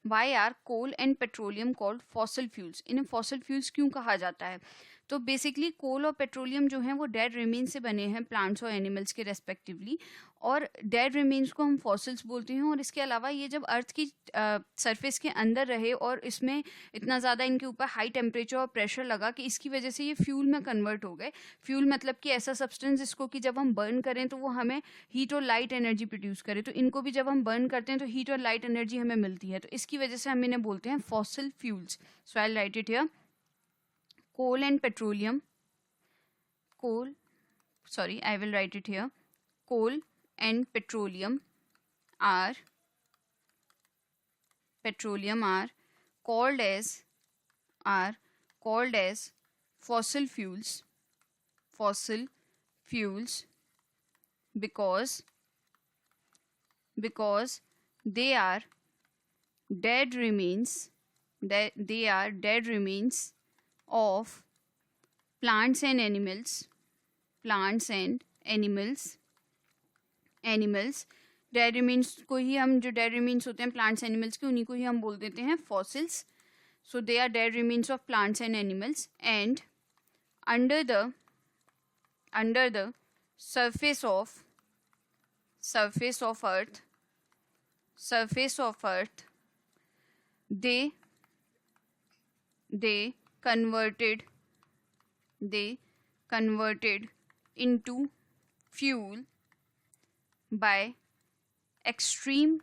Y are coal and petroleum called fossil fuels, इन्हें fossil fuels क्यों कहा जाता है? तो बेसिकली कोल और पेट्रोलियम जो है वो डेड रिमेन्स से बने हैं प्लांट्स और एनिमल्स के रेस्पेक्टिवली, और डेड रिमेन्स को हम फॉसिल्स बोलते हैं। और इसके अलावा ये जब अर्थ की सरफेस के अंदर रहे और इसमें इतना ज़्यादा इनके ऊपर हाई टेम्परेचर और प्रेशर लगा कि इसकी वजह से ये फ्यूल में कन्वर्ट हो गए। फ्यूल मतलब कि ऐसा सब्सटेंस जिसको कि जब हम बर्न करें तो वो हमें हीट और लाइट एनर्जी प्रोड्यूस करे, तो इनको भी जब हम बर्न करते हैं तो हीट और लाइट एनर्जी हमें मिलती है, तो इसकी वजह से हम इन्हें बोलते हैं fossil fuels. So I right it here, coal and petroleum, coal, sorry, I will write it here, coal and petroleum are called as fossil fuels because they are dead remains of plants and animals dead remains को ही हम, जो dead remains होते हैं plants animals के, उन्हीं को ही हम बोल देते हैं fossils. So they are dead remains of plants and animals, and under the surface of earth they converted into fuel by extreme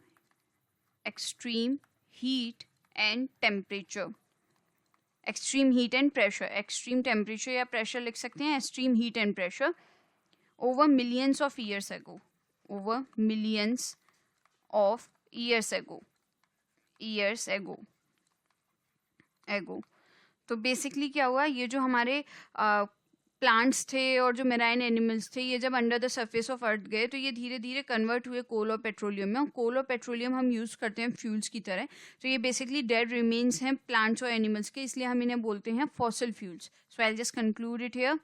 heat and temperature, extreme heat and pressure, extreme temperature या pressure लिख सकते हैं, extreme heat and pressure, over millions of years ago, तो basically क्या हुआ, ये जो हमारे प्लांट्स थे और जो मेराइन एनिमल्स थे, ये जब under the surface of earth गए तो ये धीरे धीरे कन्वर्ट हुए कोल और पेट्रोलियम में, और कोल और पेट्रोलियम हम यूज़ करते हैं फ्यूल्स की तरह। तो ये बेसिकली डेड रिमेन्स हैं प्लांट्स और एनिमल्स के, इसलिए हम इन्हें बोलते हैं fossil fuels. So I will just conclude it here.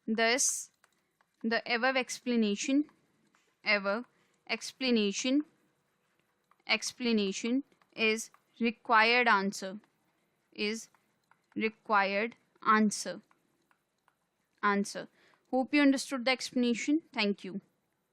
Thus, the above explanation is required answer. Hope you understood the explanation. Thank you.